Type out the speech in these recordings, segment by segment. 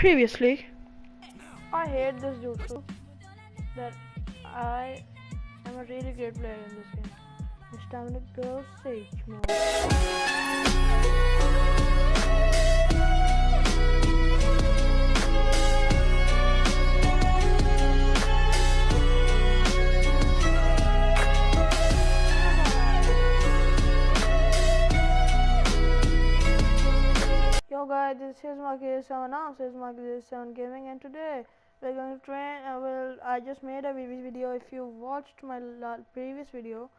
Previously, I hate this jutsu that I am a really great player in this game. It's time to go sage mode. Yo guys, this is Monkey7 now. This is Monkey7 Gaming, and today we're going to train. I just made a video. If you watched my previous video,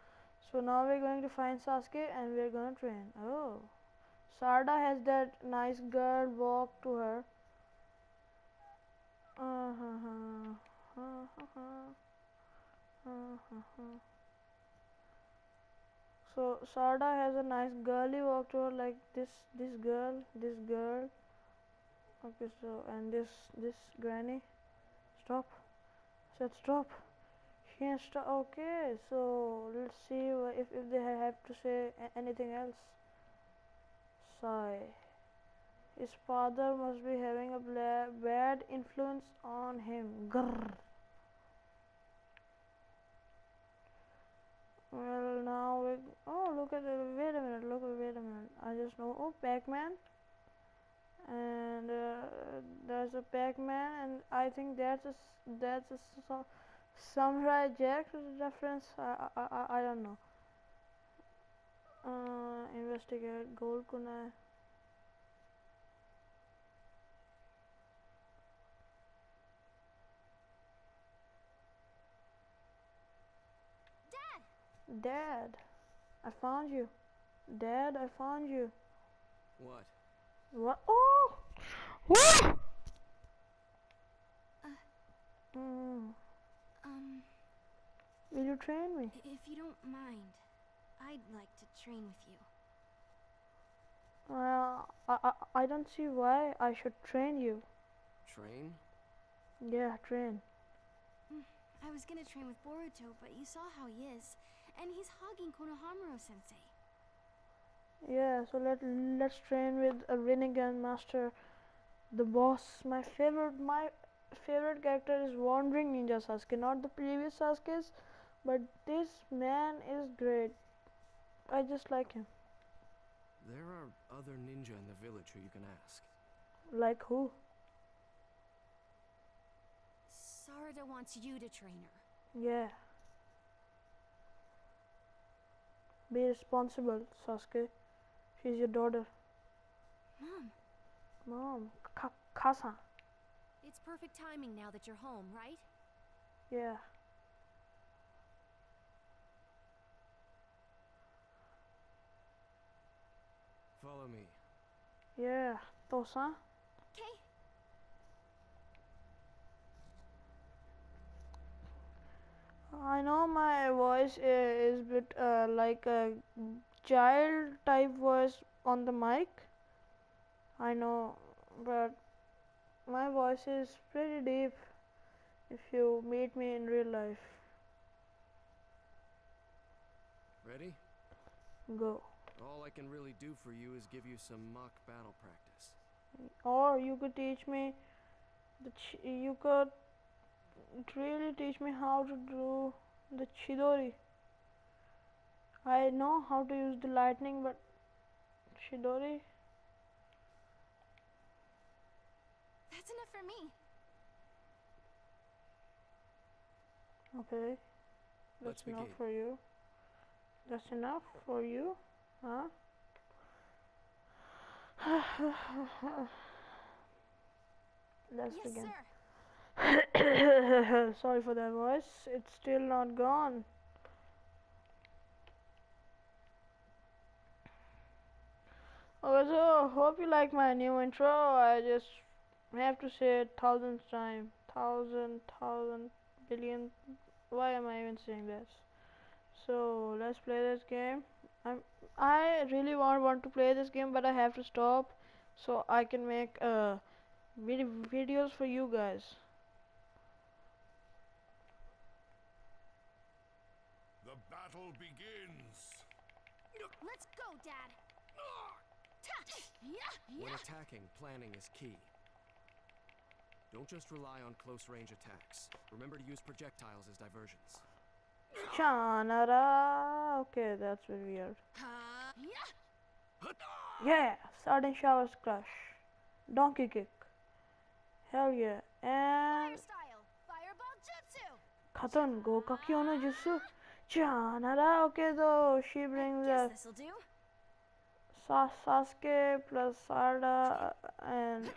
so now we're going to find Sasuke and we're going to train. Oh, Sarada has that nice girl walk to her. So Sarada has a nice girly walk to her, like this girl. Okay, so and this granny. Stop. Said stop. She can't stop. Okay, so let's see if they have to say anything else. Sigh. His father must be having a bad influence on him. Grrr. Well, now we. Oh, look at it. Wait a minute. Wait a minute. I just know. Oh, Pac-Man. And there's a Pac-Man, and I think that's a Samurai Jack reference. I don't know. Investigate gold kunai. Dad, I found you. Dad, I found you. What? What? Oh! Woo! Will you train me? If you don't mind, I'd like to train with you. Well, I don't see why I should train you. Train? Yeah, train. I was gonna train with Boruto, but you saw how he is, and he's hogging Konohamaru-sensei. Yeah, so let's train with a Rinnegan master, the boss. My favorite character is Wandering Ninja Sasuke, not the previous Sasuke's, but this man is great. I just like him. There are other ninja in the village who you can ask. Like who? Sarada wants you to train her. Yeah. Be responsible, Sasuke. She's your daughter. Mom. Kasa. It's perfect timing now that you're home, right? Yeah. Follow me. Yeah. Tosa. Okay. I know my voice is a bit like a child type voice on the mic. I know, but my voice is pretty deep if you meet me in real life. Ready? Go. All I can really do for you is give you some mock battle practice. Or you could teach me you could really teach me how to do the Chidori. I know how to use the lightning, but Chidori. That's enough for me. Okay. Let's That's enough begin. for you. That's enough for you? Huh? Let's Yes, begin. sir. Sorry for that voice. It's still not gone. Okay, so hope you like my new intro. I just have to say it thousandth time. Thousand, billion. Why am I even saying this? So let's play this game. I really want to play this game, but I have to stop so I can make videos for you guys. The battle begins. Let's go, Dad. When attacking, planning is key. Don't just rely on close-range attacks. Remember to use projectiles as diversions. Chanara. Okay, that's very weird. Yeah, sudden showers crush. Donkey kick. Hell yeah. And Fire style. Fireball jutsu. Khatan go kakyono jutsu. Chanara. Okay, though she brings Guess us this'll do. Sasuke plus Sarada and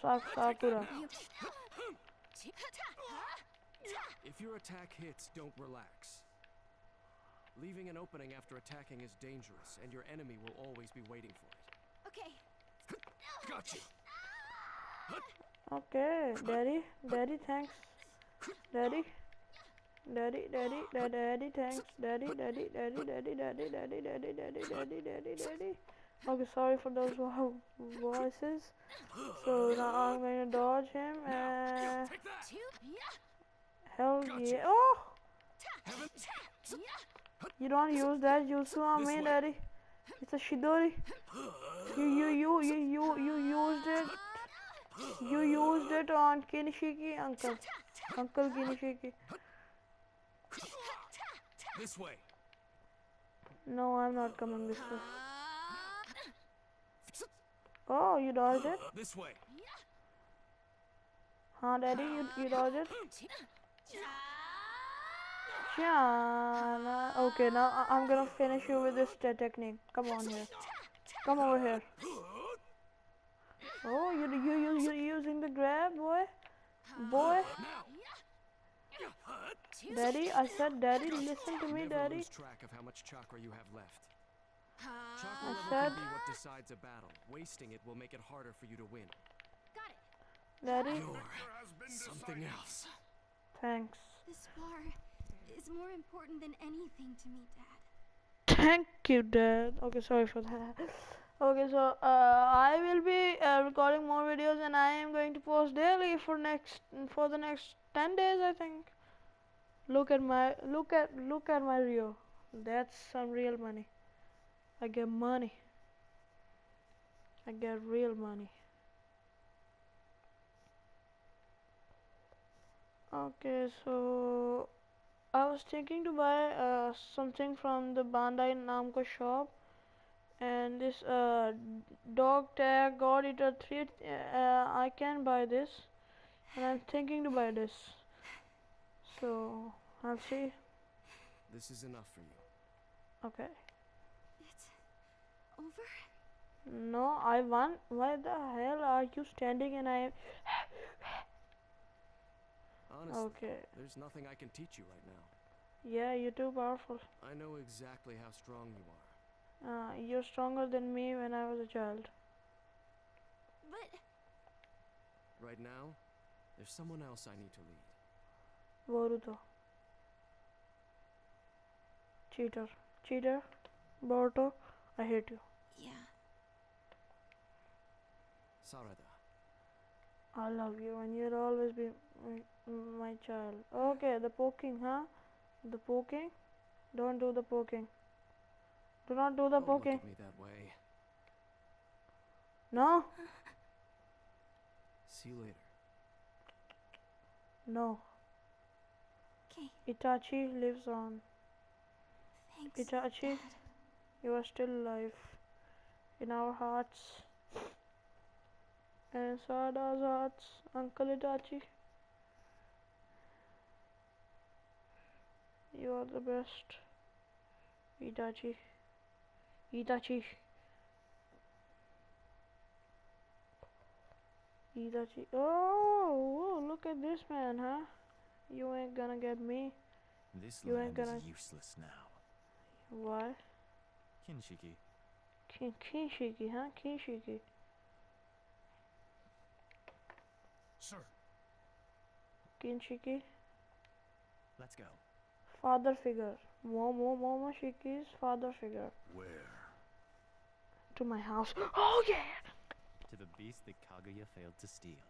Sakura. If your attack hits, don't relax. Leaving an opening after attacking is dangerous, and your enemy will always be waiting for it. Okay. Gotcha! Okay, daddy, thanks. Daddy, thanks. Daddy. Okay, sorry for those voices. So now I'm going to dodge him and Take that! hell Gotcha. yeah. Oh, Heaven! you don't use that jutsu on This me, way. daddy. It's a shidori. You used it. You used it on Kinishiki, uncle. Uncle Kinishiki. This way! No, I'm not coming this way. Oh, you dodged it? This way! Huh, daddy? You dodged it? Shana. Okay, now I'm gonna finish you with this technique. Come on here. Come over here. Oh, you using the grab, boy? Boy? Daddy, I said daddy, listen to me, Never daddy. lose track of how much chakra you have left. Chakra I level said- can be what decides a battle. Wasting it will make it harder for you to win. Got it. Daddy, You're Victor has been something decided. else. thanks. This bar is more important than anything to me, Dad. Thank you, Dad. Okay, sorry for that. Okay, so I will be recording more videos, and I am going to post daily for the next 10 days, I think. Look at my Rio. That's some real money. I get money. I get real money. Okay, so I was thinking to buy something from the Bandai Namco shop, and this dog tag God Eater 3. I can buy this, and I'm thinking to buy this. So I'll see. This is enough for you. Okay. It's over? No, I won. Why the hell are you standing and I? Honestly, Okay. there's nothing I can teach you right now. Yeah, you're too powerful. I know exactly how strong you are. You're stronger than me when I was a child. But Right now, there's someone else I need to lead. Boruto. Cheater. Boruto, I hate you. yeah. Sarada. I love you, and you'll always be my child. Okay, the poking, huh? The poking? Don't do the poking. Do not do the Don't look poking. at me that way. No? See you later. No. Okay, Itachi lives on. thanks. Itachi, Dad. you are still alive. In our hearts. And in Sarada's hearts. Uncle Itachi. You are the best. Itachi. Itachi. Oh, look at this man, huh? You ain't gonna get me. This You ain't land gonna- is useless now. Why? Kinshiki, Kinshiki, huh? Kinshiki. Sir, Kinshiki. let's go. Father figure. Momoshiki's father figure. where? To my house. Oh yeah! To the beast that Kaguya failed to steal.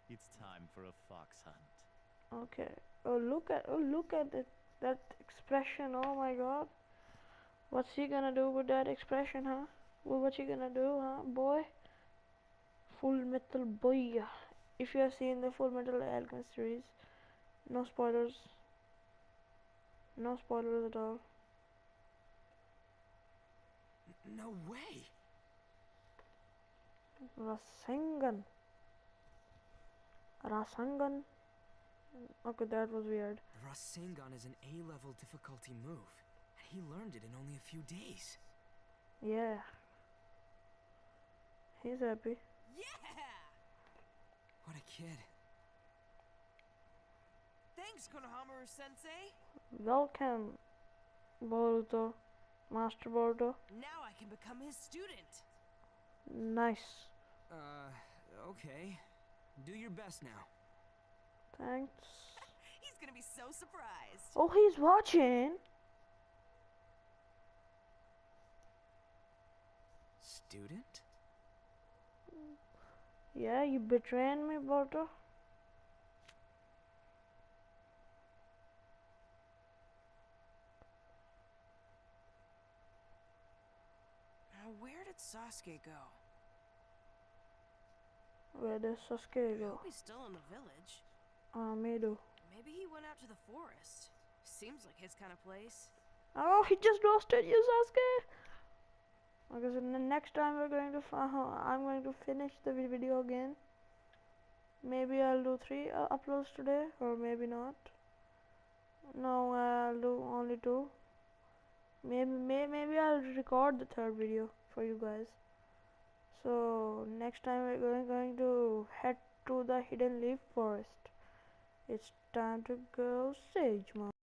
It's time for a fox hunt. Okay. Oh look at it. That expression. Oh my god. What's he gonna do with that expression, huh? Well, what you gonna do, huh, boy? Full Metal Boy. If you have seen the Full Metal Alchemist series, no spoilers. No spoilers at all. No way! Rasengan. Rasengan. Okay, that was weird. The Rasengan is an A-level difficulty move, and he learned it in only a few days. Yeah. He's happy. Yeah! What a kid. Thanks, Konohamaru-sensei. Welcome, Boruto. Master Boruto. Now I can become his student. Nice. Okay. Do your best now. Thanks. He's gonna be so surprised. Oh, he's watching. Student? Yeah, you betrayed me, Boruto. Where did Sasuke go? Where does Sasuke I go? hope he's still in the village. Me too. Maybe he went out to the forest. Seems like his kind of place. Oh, he just roasted you, Sasuke. Okay, so next time we're going to I'm going to finish the video again. Maybe I'll do 3 uploads today, or maybe not. No, I'll do only 2. Maybe I'll record the 3rd video for you guys. So next time we're going to head to the Hidden Leaf Forest. It's time to go Sage Mode.